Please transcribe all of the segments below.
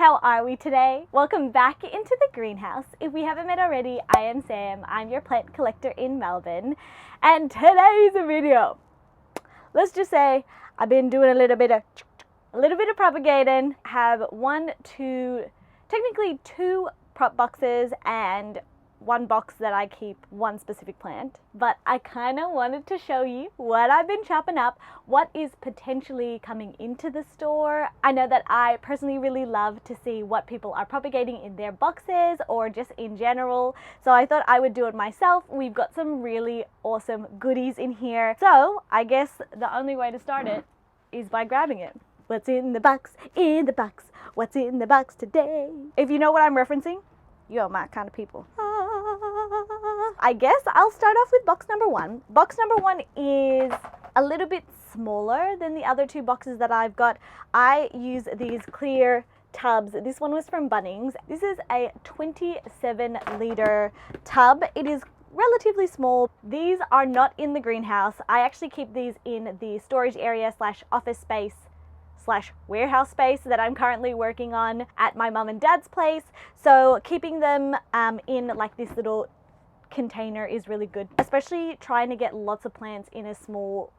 how are we today? Welcome back into the greenhouse. If we haven't met already, I am Sam. I'm your plant collector in Melbourne. And today's video, let's just say I've been doing a little bit of propagating. Have technically two prop boxes and one box that I keep one specific plant, but I kind of wanted to show you what I've been chopping up, what is potentially coming into the store. I know that I personally really love to see what people are propagating in their boxes or just in general, so I thought I would do it myself. We've got some really awesome goodies in here, so I guess the only way to start it is by grabbing it. What's in the box? In the box. What's in the box today? If you know what I'm referencing, you're my kind of people. I guess I'll start off with box number one. Box number one is a little bit smaller than the other two boxes that I've got. I use these clear tubs. This one was from Bunnings. This is a 27-liter tub. It is relatively small. These are not in the greenhouse. I actually keep these in the storage area / office space / warehouse space that I'm currently working on at my mum and dad's place. So keeping them in like this little container is really good, especially trying to get lots of plants in a small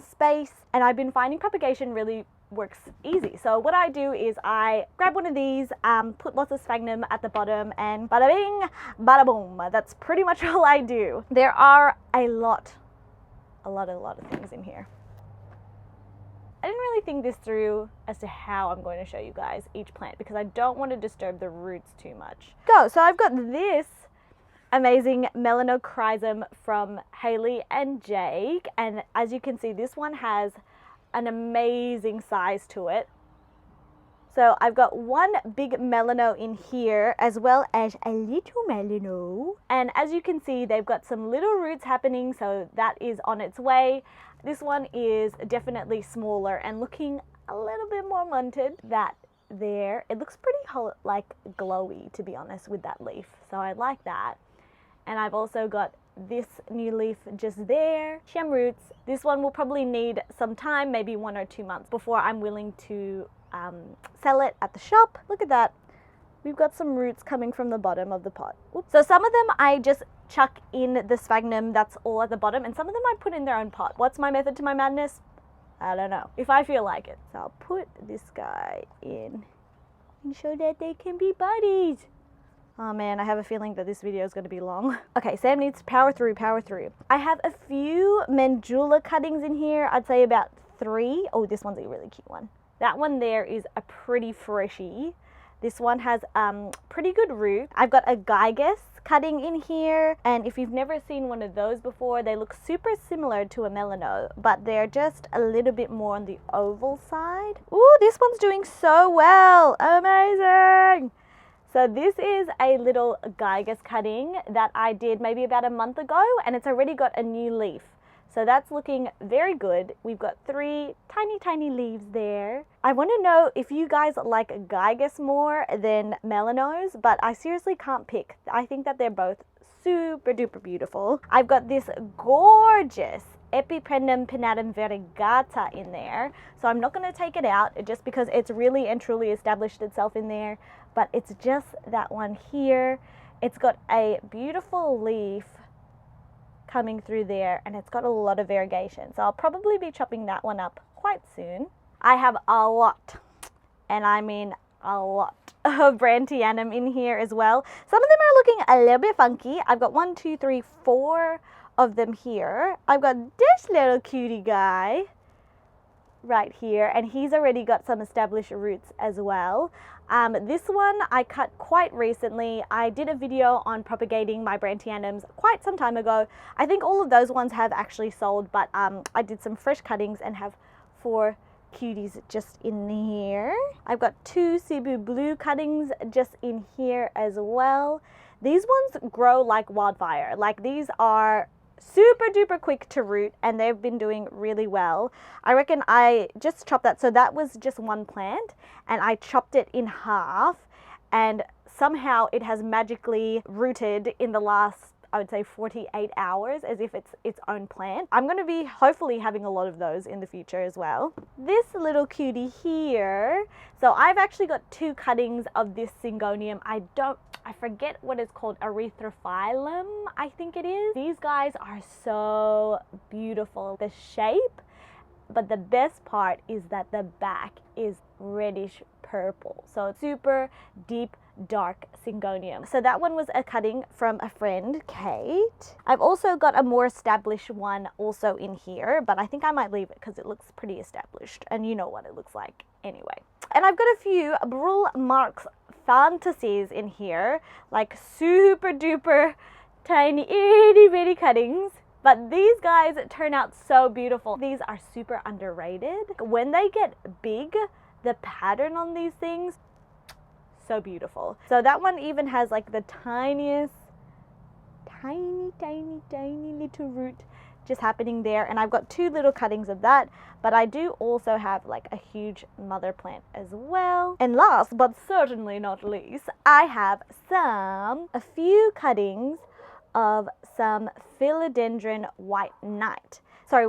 space. And I've been finding propagation really works easy. So what I do is I grab one of these, put lots of sphagnum at the bottom, and bada bing, bada boom. That's pretty much all I do. There are a lot of things in here. I didn't really think this through as to how I'm going to show you guys each plant because I don't want to disturb the roots too much. So I've got this amazing melanochrysum from Haley and Jake, and as you can see, this one has an amazing size to it. So I've got one big melano in here as well as a little melano, and as you can see, they've got some little roots happening, so that is on its way. This one is definitely smaller and looking a little bit more munted. That there, it looks pretty like glowy, to be honest, with that leaf, so I like that. And I've also got this new leaf just there, sham roots. This one will probably need some time, maybe 1 or 2 months before I'm willing to sell it at the shop. Look at that. We've got some roots coming from the bottom of the pot. Oops. So some of them I just chuck in the sphagnum that's all at the bottom, and some of them I put in their own pot. What's my method to my madness? I don't know. If I feel like it. So I'll put this guy in and show that they can be buddies. Oh man, I have a feeling that this video is going to be long. Okay, Sam needs to power through. I have a few mandula cuttings in here. I'd say about 3. Oh, this one's a really cute one. That one there is a pretty freshy. This one has pretty good root. I've got a gigas cutting in here, and if you've never seen one of those before, they look super similar to a melano, but they're just a little bit more on the oval side. Ooh, this one's doing so well. Amazing. So this is a little gigas cutting that I did maybe about a month ago, and it's already got a new leaf. So that's looking very good. We've got 3 tiny leaves there. I want to know if you guys like gigas more than melanos, but I seriously can't pick. I think that they're both super duper beautiful. I've got this gorgeous Epipremnum pinnatum variegata in there, so I'm not going to take it out just because it's really and truly established itself in there, but it's just that one here. It's got a beautiful leaf coming through there, and it's got a lot of variegation, so I'll probably be chopping that one up quite soon. I have a lot, and I mean a lot, of Brantianum in here as well. Some of them are looking a little bit funky. I've got 1, 2, 3, 4 of them here. I've got this little cutie guy right here, and he's already got some established roots as well. This one I cut quite recently. I did a video on propagating my Brantianums quite some time ago. I think all of those ones have actually sold, but I did some fresh cuttings and have 4 cuties just in here. I've got 2 Cebu blue cuttings just in here as well. These ones grow like wildfire. Like, these are super duper quick to root, and they've been doing really well. I reckon I just chopped that, so that was just one plant, and I chopped it in half, and somehow it has magically rooted in the last, I would say 48 hours as if it's its own plant. I'm going to be hopefully having a lot of those in the future as well. This little cutie here, so I've actually got 2 cuttings of this Syngonium. I forget what it's called, erythrophyllum, I think it is. These guys are so beautiful. The shape, but the best part is that the back is reddish purple. So it's super deep, dark Syngonium. So that one was a cutting from a friend, Kate. I've also got a more established one also in here, but I think I might leave it because it looks pretty established and you know what it looks like anyway. And I've got a few Brule Marks fantasies in here, like super duper tiny itty bitty cuttings. But these guys turn out so beautiful. These are super underrated. When they get big, the pattern on these things, so beautiful. So that one even has like the tiniest, tiny little root just happening there. And I've got 2 little cuttings of that, but I do also have like a huge mother plant as well. And last but certainly not least, I have a few cuttings of some philodendron white knight. Sorry,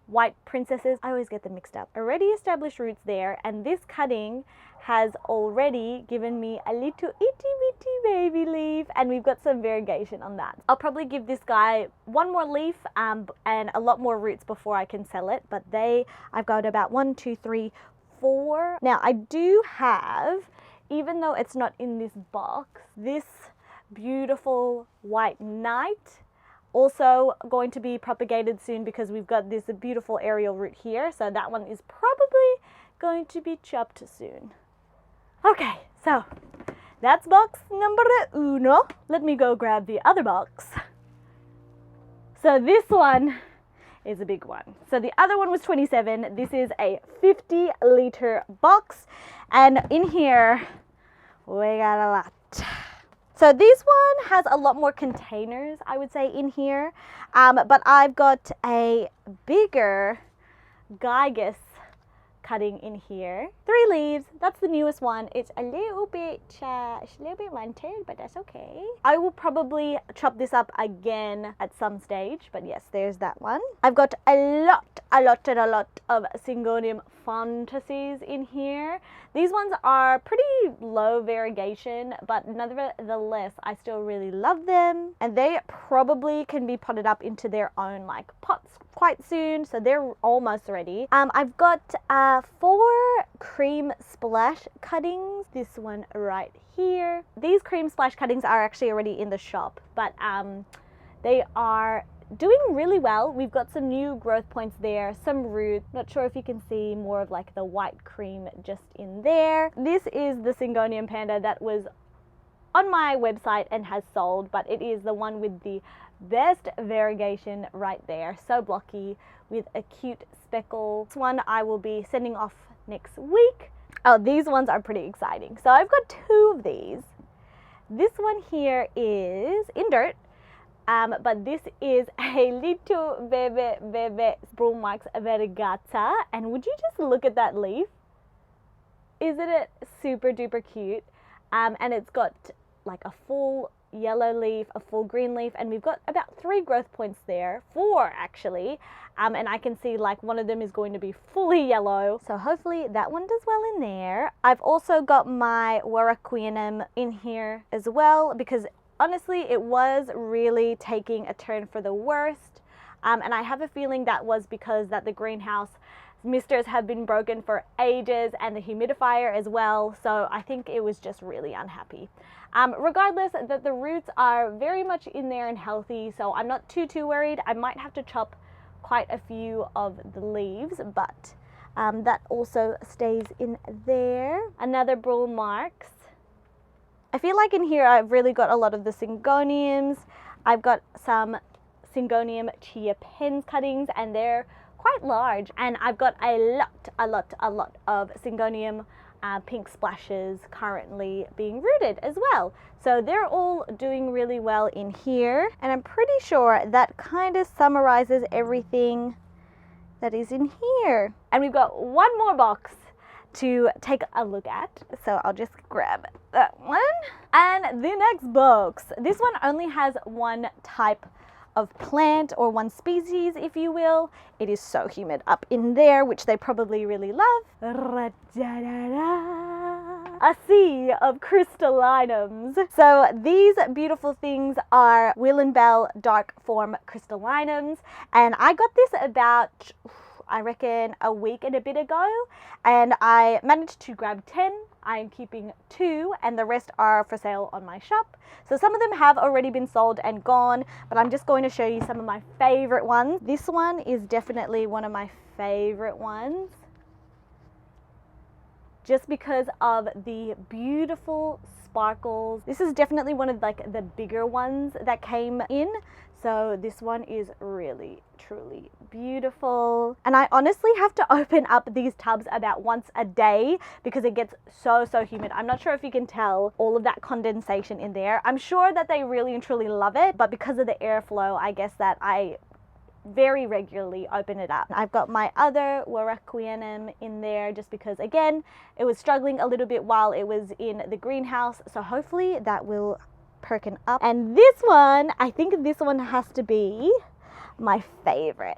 white princesses. I always get them mixed up. Already established roots there, and this cutting has already given me a little itty bitty baby leaf, and we've got some variegation on that. I'll probably give this guy 1 more leaf and a lot more roots before I can sell it, but I've got about 1, 2, 3, 4. Now I do have, even though it's not in this box, this beautiful white knight, also going to be propagated soon because we've got this beautiful aerial root here, so that one is probably going to be chopped soon. Okay, so that's box number 1. Let me go grab the other box. So this one is a big one. So the other one was 27. This is a 50-liter box, and in here we got a lot. So this one has a lot more containers, I would say, in here. But I've got a bigger Gigas cutting in here. 3 leaves. That's the newest one. It's a little bit wanted, but that's okay. I will probably chop this up again at some stage, but yes, there's that one. I've got a lot of Syngonium fantasies in here. These ones are pretty low variegation, but nevertheless, I still really love them, and they probably can be potted up into their own like pots quite soon, so they're almost ready. I've got 4 cream splash cuttings. This one right here. These cream splash cuttings are actually already in the shop, but they are doing really well. We've got some new growth points there, some root. Not sure if you can see more of like the white cream just in there. This is the Syngonium panda that was on my website and has sold, but it is the one with the best variegation right there. So blocky with a cute speckle. This one I will be sending off next week. Oh, these ones are pretty exciting. So I've got 2 of these. This one here is in dirt. But this is a little baby Brule Marks variegata, and would you just look at that leaf? Isn't it super duper cute? And it's got like a full yellow leaf, a full green leaf, and we've got about 3 growth points there, 4 actually, and I can see like one of them is going to be fully yellow, so hopefully that one does well in there. I've also got my Warraqueanum in here as well, because honestly, it was really taking a turn for the worst, and I have a feeling that was because that the greenhouse misters have been broken for ages, and the humidifier as well, so I think it was just really unhappy. Regardless, that the roots are very much in there and healthy, so I'm not too worried. I might have to chop quite a few of the leaves, but that also stays in there. Another Brule Marks. I feel like in here I've really got a lot of the Syngoniums. I've got some Syngonium Chia Pens cuttings, and they're quite large, and I've got a lot of Syngonium pink splashes currently being rooted as well. So they're all doing really well in here, and I'm pretty sure that kind of summarizes everything that is in here. And we've got 1 more box to take a look at. So I'll just grab that one. And the next box. This one only has one type of plant, or one species, if you will. It is so humid up in there, which they probably really love. A sea of crystallinums. So these beautiful things are Willenbell dark form crystallinums, and I got this about, I reckon, a week and a bit ago, and I managed to grab 10. I am keeping 2, and the rest are for sale on my shop. So some of them have already been sold and gone, but I'm just going to show you some of my favorite ones. This one is definitely one of my favorite ones, just because of the beautiful sparkles. This is definitely one of like the bigger ones that came in. So this one is really, truly beautiful. And I honestly have to open up these tubs about once a day because it gets so humid. I'm not sure if you can tell all of that condensation in there. I'm sure that they really and truly love it, but because of the airflow, I guess that I very regularly open it up. I've got my other Warraquianum in there just because, again, it was struggling a little bit while it was in the greenhouse. So hopefully that will perking up. And this one, I think this one has to be my favorite.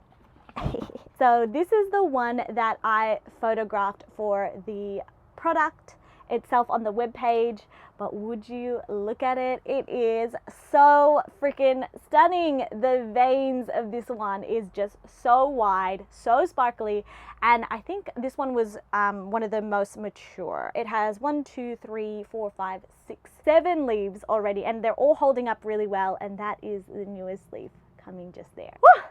So this is the one that I photographed for the product itself on the web page, but would you look at it? It is so freaking stunning. The veins of this one is just so wide, so sparkly, and I think this one was one of the most mature. It has 1, 2, 3, 4, 5, 6, 7 leaves already, and they're all holding up really well, and that is the newest leaf coming just there. Woo!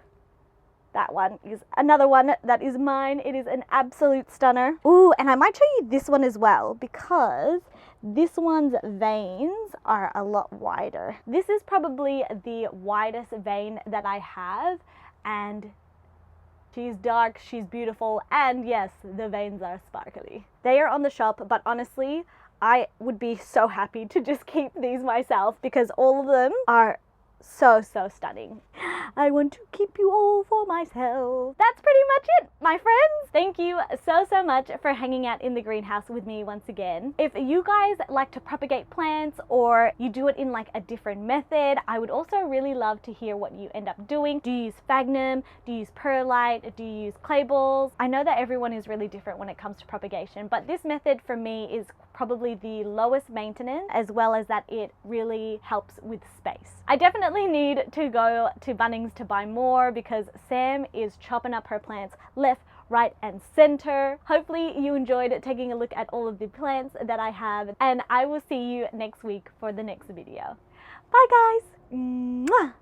That one is another one that is mine. It is an absolute stunner. Ooh, and I might show you this one as well because this one's veins are a lot wider. This is probably the widest vein that I have, and she's dark, she's beautiful, and yes, the veins are sparkly. They are on the shop, but honestly, I would be so happy to just keep these myself because all of them are so stunning. I want to keep you all for myself. That's pretty much it, my friends. Thank you so much for hanging out in the greenhouse with me once again. If you guys like to propagate plants or you do it in like a different method, I would also really love to hear what you end up doing. Do you use sphagnum? Do you use perlite? Do you use clay balls? I know that everyone is really different when it comes to propagation, but this method for me is probably the lowest maintenance, as well as that it really helps with space. I definitely need to go to Bunnings to buy more because Sam is chopping up her plants left, right, and center. Hopefully you enjoyed taking a look at all of the plants that I have, and I will see you next week for the next video. Bye guys! Mwah!